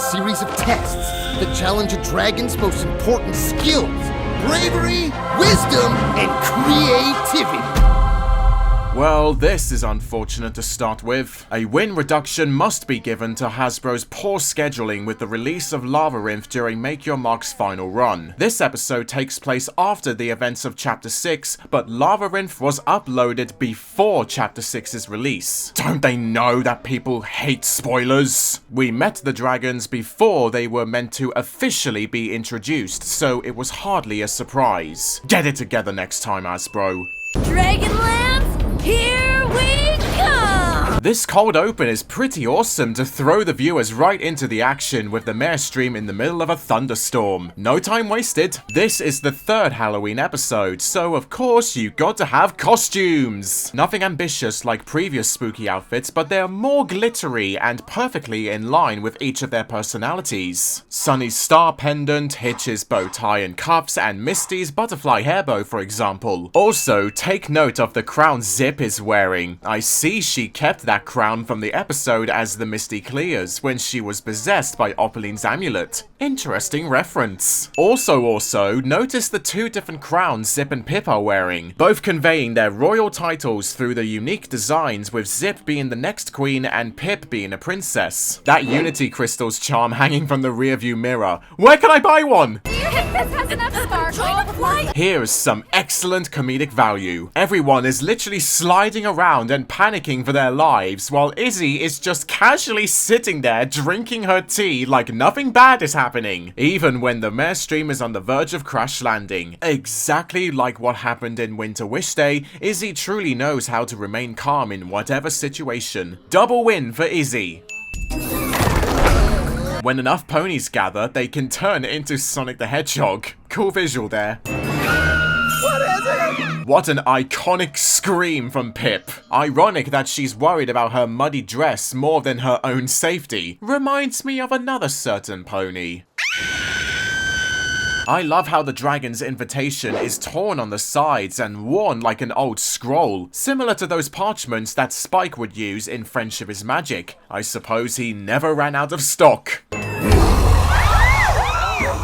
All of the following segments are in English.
series of tests that challenge a dragon's most important skills: bravery, wisdom, and creativity. Well, this is unfortunate to start with. A win reduction must be given to Hasbro's poor scheduling with the release of Lavarynth during Make Your Mark's final run. This episode takes place after the events of Chapter 6, but Lavarynth was uploaded before Chapter 6's release. Don't they know that people hate spoilers? We met the dragons before they were meant to officially be introduced, so it was hardly a surprise. Get it together next time, Hasbro. Dragonlance, here we come! This cold open is pretty awesome to throw the viewers right into the action with the mare stream in the middle of a thunderstorm. No time wasted. This is the third Halloween episode, so of course you got to have costumes. Nothing ambitious like previous spooky outfits, but they're more glittery and perfectly in line with each of their personalities. Sunny's star pendant, Hitch's bow tie and cuffs, and Misty's butterfly hairbow, for example. Also, take note of the crown Zip is wearing. I see she kept that crown from the episode as the Misty clears when she was possessed by Opaline's amulet. Interesting reference. Also, notice the two different crowns Zip and Pip are wearing, both conveying their royal titles through the unique designs, with Zip being the next queen and Pip being a princess. That Unity Crystal's charm hanging from the rearview mirror. Where can I buy one? Do you think this has enough sparkle? Here's some excellent comedic value. Everyone is literally sliding around and panicking for their lives, while Izzy is just casually sitting there drinking her tea like nothing bad is happening, even when the mare stream is on the verge of crash landing. Exactly like what happened in Winter Wish Day, Izzy truly knows how to remain calm in whatever situation. Double win for Izzy. When enough ponies gather, they can turn into Sonic the Hedgehog. Cool visual there. What is it? What an iconic scream from Pip. Ironic that she's worried about her muddy dress more than her own safety. Reminds me of another certain pony. I love how the dragon's invitation is torn on the sides and worn like an old scroll, similar to those parchments that Spike would use in Friendship is Magic. I suppose he never ran out of stock.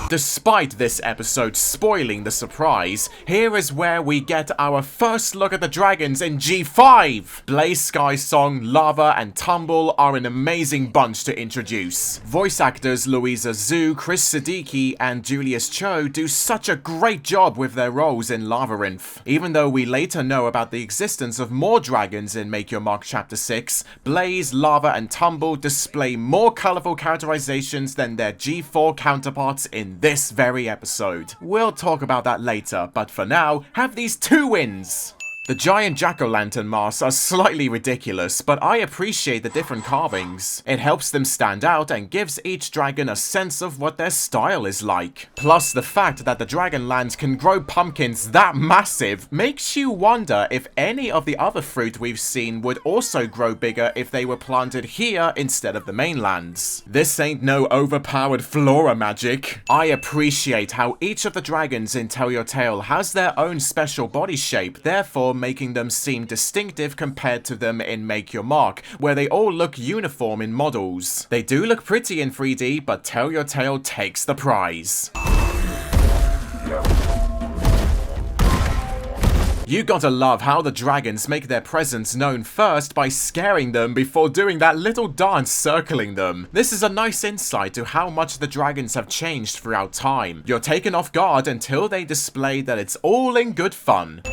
Despite this episode spoiling the surprise, here is where we get our first look at the dragons in G5! BLUESKY song, Lava, and Tumble are an amazing bunch to introduce. Voice actors Louisa Zhu, Chris Siddiqui, and Julius Cho do such a great job with their roles in Lavarynth. Even though we later know about the existence of more dragons in Make Your Mark Chapter 6, Blaze, Lava, and Tumble display more colourful characterizations than their G4 counterparts in this very episode. We'll talk about that later, but for now, have these 2 wins! The giant jack-o'-lantern masks are slightly ridiculous, but I appreciate the different carvings. It helps them stand out and gives each dragon a sense of what their style is like. Plus, the fact that the Dragonlands can grow pumpkins that massive makes you wonder if any of the other fruit we've seen would also grow bigger if they were planted here instead of the mainlands. This ain't no overpowered flora magic. I appreciate how each of the dragons in Tell Your Tale has their own special body shape, therefore making them seem distinctive compared to them in Make Your Mark, where they all look uniform in models. They do look pretty in 3D, but Tell Your Tale takes the prize. You gotta love how the dragons make their presence known first by scaring them before doing that little dance circling them. This is a nice insight to how much the dragons have changed throughout time. You're taken off guard until they display that it's all in good fun.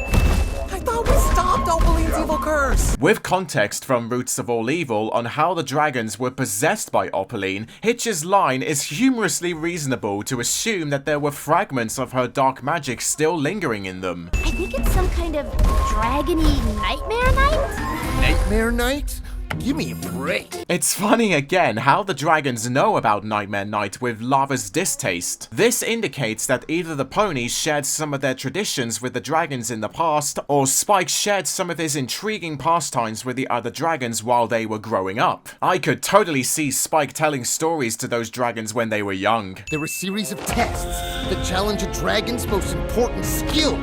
I thought we stopped Opaline's evil curse! With context from Roots of All Evil on how the dragons were possessed by Opaline, Hitch's line is humorously reasonable to assume that there were fragments of her dark magic still lingering in them. I think it's some kind of dragony nightmare night? Nightmare Night? Give me a break. It's funny again how the dragons know about Nightmare Night with Lava's distaste. This indicates that either the ponies shared some of their traditions with the dragons in the past, or Spike shared some of his intriguing pastimes with the other dragons while they were growing up. I could totally see Spike telling stories to those dragons when they were young. They're a series of tests that challenge a dragon's most important skills: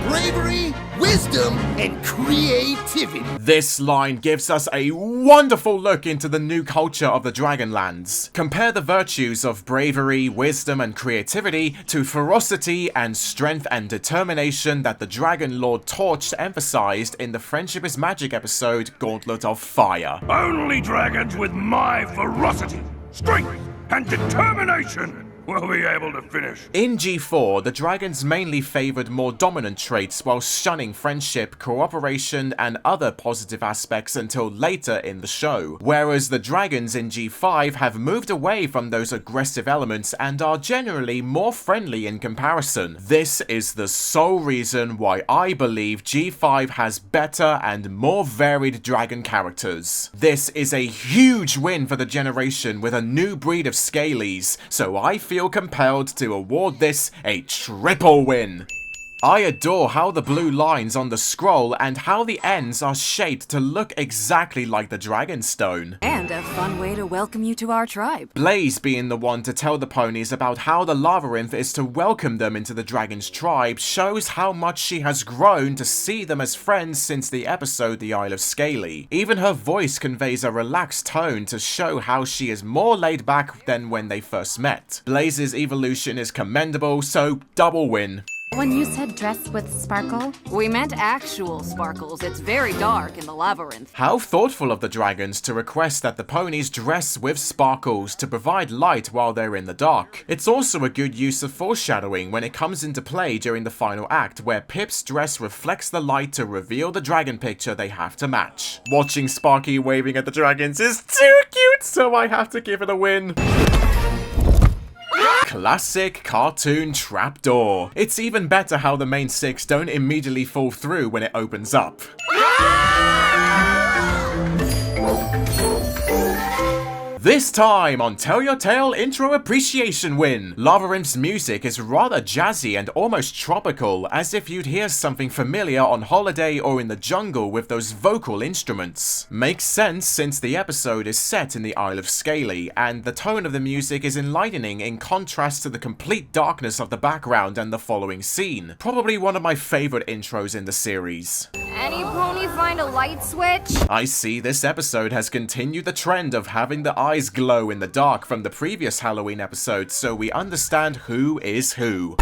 bravery, wisdom, and creativity. This line gives us a wonderful look into the new culture of the Dragonlands. Compare the virtues of bravery, wisdom, and creativity to ferocity and strength and determination that the Dragon Lord Torch emphasized in the Friendship is Magic episode Gauntlet of Fire. Only dragons with my ferocity, strength, and determination will be able to finish. In G4, the dragons mainly favored more dominant traits while shunning friendship, cooperation, and other positive aspects until later in the show, whereas the dragons in G5 have moved away from those aggressive elements and are generally more friendly in comparison. This is the sole reason why I believe G5 has better and more varied dragon characters. This is a huge win for the generation with a new breed of Scalies, so I feel compelled to award this a triple win. I adore how the blue lines on the scroll and how the ends are shaped to look exactly like the Dragonstone. And a fun way to welcome you to our tribe. Blaze being the one to tell the ponies about how the Lavarynth is to welcome them into the dragon's tribe shows how much she has grown to see them as friends since the episode The Isle of Scaly. Even her voice conveys a relaxed tone to show how she is more laid back than when they first met. Blaze's evolution is commendable, so double win. When you said dress with sparkle, We meant actual sparkles. It's very dark in the Lavarynth. How thoughtful of the dragons to request that the ponies dress with sparkles to provide light while they're in the dark. It's also a good use of foreshadowing when it comes into play during the final act, where Pip's dress reflects the light to reveal the dragon picture they have to match. Watching Sparky waving at the dragons is too cute, so I have to give it a win. Classic cartoon trapdoor. It's even better how the main six don't immediately fall through when it opens up. This time on Tell Your Tale Intro Appreciation Win, Lavarynth's music is rather jazzy and almost tropical, as if you'd hear something familiar on holiday or in the jungle with those vocal instruments. Makes sense since the episode is set in the Isle of Scaly, and the tone of the music is enlightening in contrast to the complete darkness of the background and the following scene. Probably one of my favorite intros in the series. any pony find a light switch? I see this episode has continued the trend of having the eyes glow in the dark from the previous Halloween episode, so we understand who is who.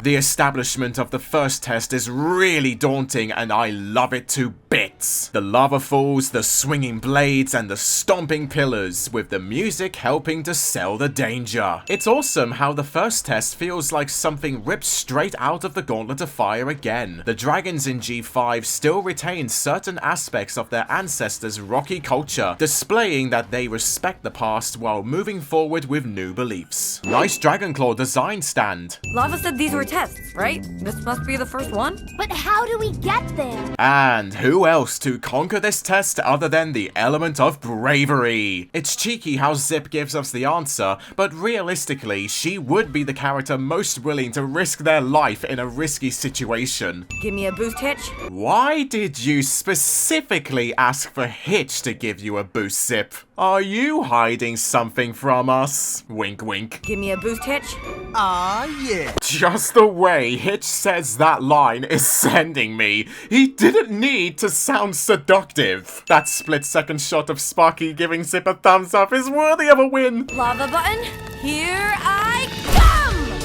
The establishment of the first test is really daunting and I love it to bits. The lava falls, the swinging blades, and the stomping pillars, with the music helping to sell the danger. It's awesome how the first test feels like something ripped straight out of the Gauntlet of Fire again. The dragons in G5 still retain certain aspects of their ancestors' rocky culture, displaying that they respect the past while moving forward with new beliefs. Nice Dragonclaw design stand. Lava said these were tests, right? This must be the first one? But how do we get there? And who else to conquer this test other than the element of bravery? It's cheeky how Zip gives us the answer, but realistically, she would be the character most willing to risk their life in a risky situation. Give me a boost, Hitch. Why did you specifically ask for Hitch to give you a boost, Zip? Are you hiding something from us? Wink wink. Give me a boost, Hitch. Ah, yeah. Just the way Hitch says that line is sending me. He didn't need to sound seductive. That split-second shot of Sparky giving Zip a thumbs up is worthy of a win. Lava button, here I come!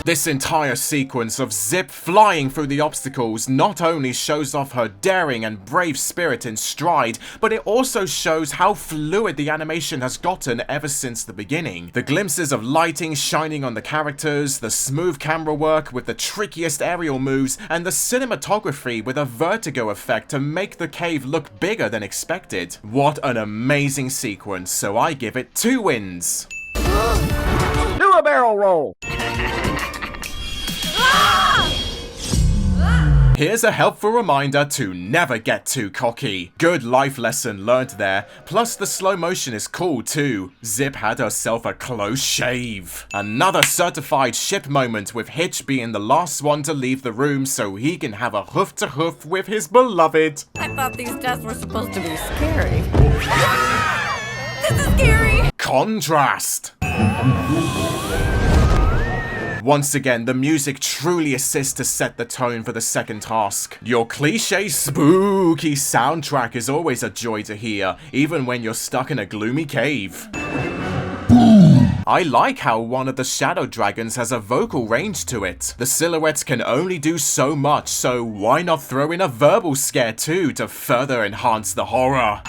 This entire sequence of Zip flying through the obstacles not only shows off her daring and brave spirit in stride, but it also shows how fluid the animation has gotten ever since the beginning. The glimpses of lighting shining on the characters, the smooth camera work with the trickiest aerial moves, and the cinematography with a vertigo effect to make the cave look bigger than expected. What an amazing sequence, so I give it 2 wins. Do a barrel roll. Here's a helpful reminder to never get too cocky. Good life lesson learned there, plus the slow motion is cool too. Zip had herself a close shave. Another certified ship moment with Hitch being the last one to leave the room so he can have a hoof to hoof with his beloved. I thought these tests were supposed to be scary. This is scary! Contrast. Once again, the music truly assists to set the tone for the second task. Your cliche spooky soundtrack is always a joy to hear, even when you're stuck in a gloomy cave. I like how one of the shadow dragons has a vocal range to it. The silhouettes can only do so much, so why not throw in a verbal scare too to further enhance the horror?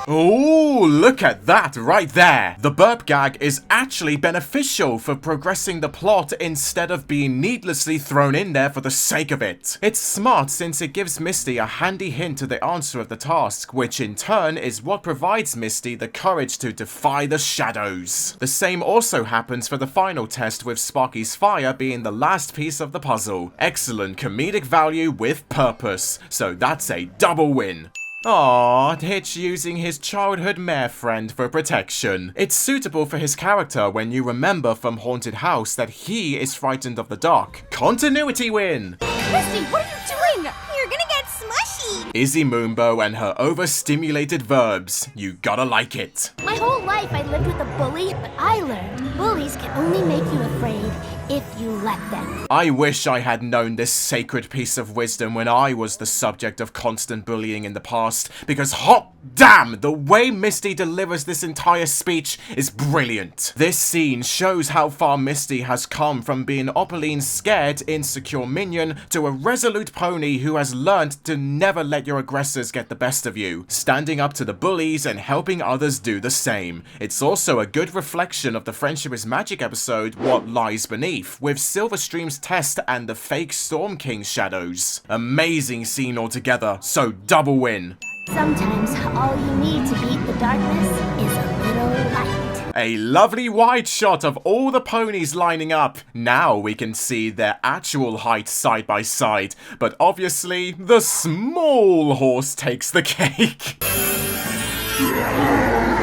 Oh, look at that right there! The burp gag is actually beneficial for progressing the plot instead of being needlessly thrown in there for the sake of it. It's smart since it gives Misty a handy hint to the answer of the task, which in turn is what provides Misty the courage to defy the shadows. The same also happens for the final test, with Sparky's fire being the last piece of the puzzle. Excellent comedic value with purpose, so that's a double win. Aww, Hitch using his childhood mare friend for protection. It's suitable for his character when you remember from Haunted House that he is frightened of the dark. Continuity win! Misty, what are you doing? You're gonna get smushy. Izzy Moonbow and her overstimulated verbs. You gotta like it. My whole life I lived with a bully, but I learned bullies can only make you afraid if you let them. I wish I had known this sacred piece of wisdom when I was the subject of constant bullying in the past, because hot damn, the way Misty delivers this entire speech is brilliant. This scene shows how far Misty has come from being Opaline's scared, insecure minion to a resolute pony who has learned to never let your aggressors get the best of you, standing up to the bullies and helping others do the same. It's also a good reflection of the Friendship is Magic episode, What Lies Beneath, with Silverstream's test and the fake Storm King shadows. Amazing scene altogether, so double win. Sometimes all you need to beat the darkness is a little light. A lovely wide shot of all the ponies lining up. Now we can see their actual height side by side, but obviously the small horse takes the cake.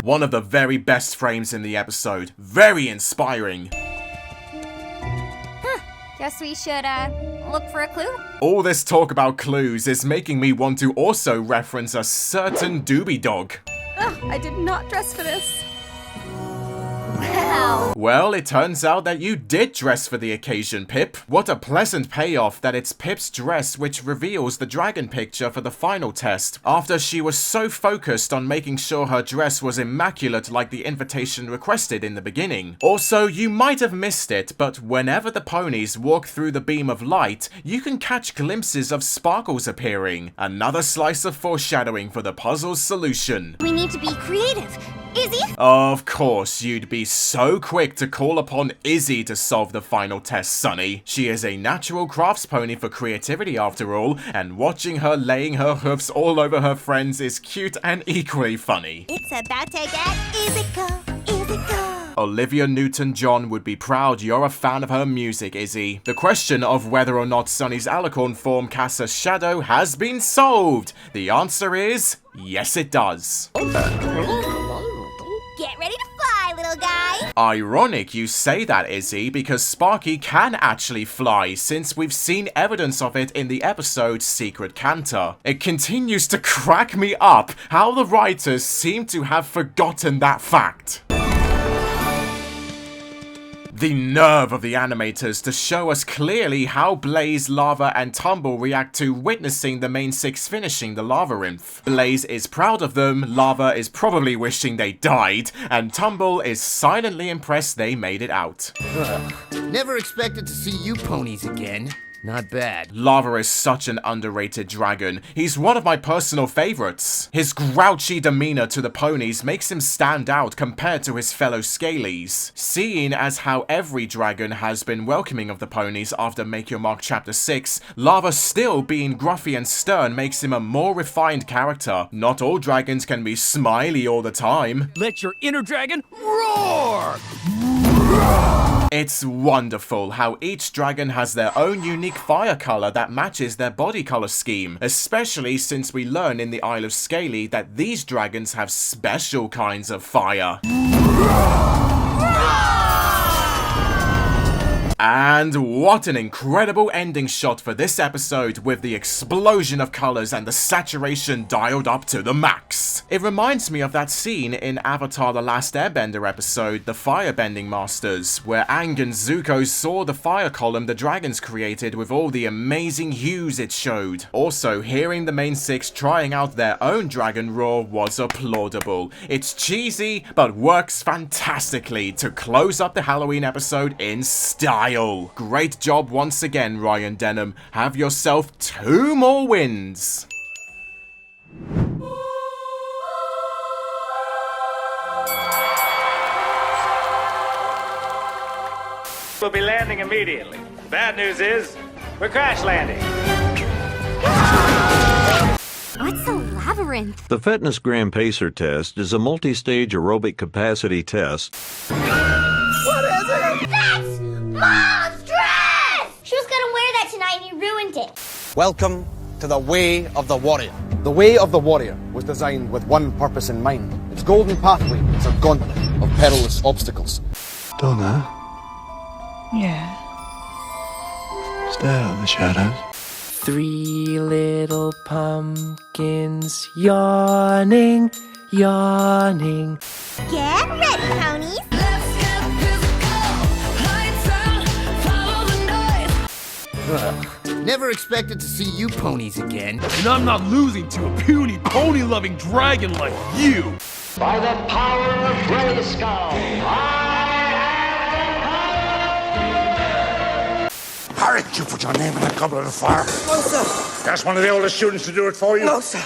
One of the very best frames in the episode. Very inspiring. Guess we should, look for a clue? All this talk about clues is making me want to also reference a certain doobie dog. Ugh, I did not dress for this. Wow. Well, it turns out that you did dress for the occasion, Pip. What a pleasant payoff that it's Pip's dress which reveals the dragon picture for the final test, after she was so focused on making sure her dress was immaculate like the invitation requested in the beginning. Also, you might have missed it, but whenever the ponies walk through the beam of light, you can catch glimpses of sparkles appearing. Another slice of foreshadowing for the puzzle's solution. We need to be creative. Izzy? Of course, you'd be so quick to call upon Izzy to solve the final test, Sonny. She is a natural crafts pony for creativity after all, and watching her laying her hoofs all over her friends is cute and equally funny. It's about to get Izzy-co. Olivia Newton-John would be proud you're a fan of her music, Izzy. The question of whether or not Sonny's alicorn form casts a shadow has been solved. The answer is yes, it does. Get ready to fly, little guy. Ironic you say that, Izzy, because Sparky can actually fly, since we've seen evidence of it in the episode Secret Canter. It continues to crack me up how the writers seem to have forgotten that fact. The nerve of the animators to show us clearly how Blaze, Lava, and Tumble react to witnessing the main six finishing the Lavarynth. Blaze is proud of them, Lava is probably wishing they died, and Tumble is silently impressed they made it out. Ugh, never expected to see you ponies again. Not bad. Lava is such an underrated dragon. He's one of my personal favorites. His grouchy demeanor to the ponies makes him stand out compared to his fellow Scalies. Seeing as how every dragon has been welcoming of the ponies after Make Your Mark Chapter 6, Lava still being gruffy and stern makes him a more refined character. Not all dragons can be smiley all the time. Let your inner dragon roar! It's wonderful how each dragon has their own unique fire color that matches their body color scheme, especially since we learn in the Isle of Scaly that these dragons have special kinds of fire. And what an incredible ending shot for this episode, with the explosion of colors and the saturation dialed up to the max. It reminds me of that scene in Avatar: The Last Airbender episode, The Firebending Masters, where Aang and Zuko saw the fire column the dragons created with all the amazing hues it showed. Also, hearing the main six trying out their own dragon roar was applaudable. It's cheesy, but works fantastically to close up the Halloween episode in style. Great job once again, Ryan Denham. Have yourself 2 more wins. We'll be landing immediately. Bad news is, we're crash landing. What's a labyrinth? The Fitness Gram Pacer test is a multi-stage aerobic capacity test. What is it? That's monstrous! She was gonna wear that tonight and you ruined it. Welcome to the Way of the Warrior. The Way of the Warrior was designed with one purpose in mind. Its golden pathway is a gauntlet of perilous obstacles. Donna? Yeah. Stare at the shadows. 3 little pumpkins yawning, yawning. Get ready, ponies. Let's get physical. Lights out, follow the noise. Never expected to see you ponies again. And I'm not losing to a puny, pony-loving dragon like you. By the power of BLUESKY, Aren't you put your name in the Gauntlet of Fire? No, sir. Ask one of the oldest students to do it for you. No, sir.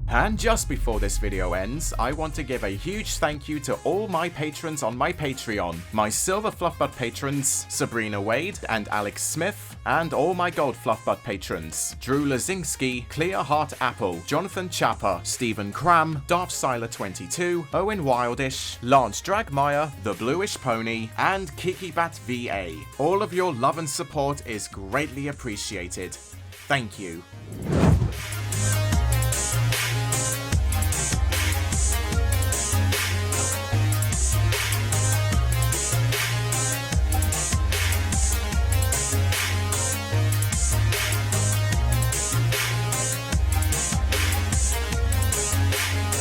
And just before this video ends, I want to give a huge thank you to all my patrons on my Patreon. My Silver Fluffbutt patrons, Sabrina Wade and Alex Smith, and all my Gold Fluffbutt patrons, Drew Lazinski, Clear Heart Apple, Jonathan Chapper, Stephen Cram, Darthsiler22, Owen Wildish, Lance Dragmeyer, The Bluish Pony, and KikiBat VA. All of your love and support is greatly appreciated. Thank you.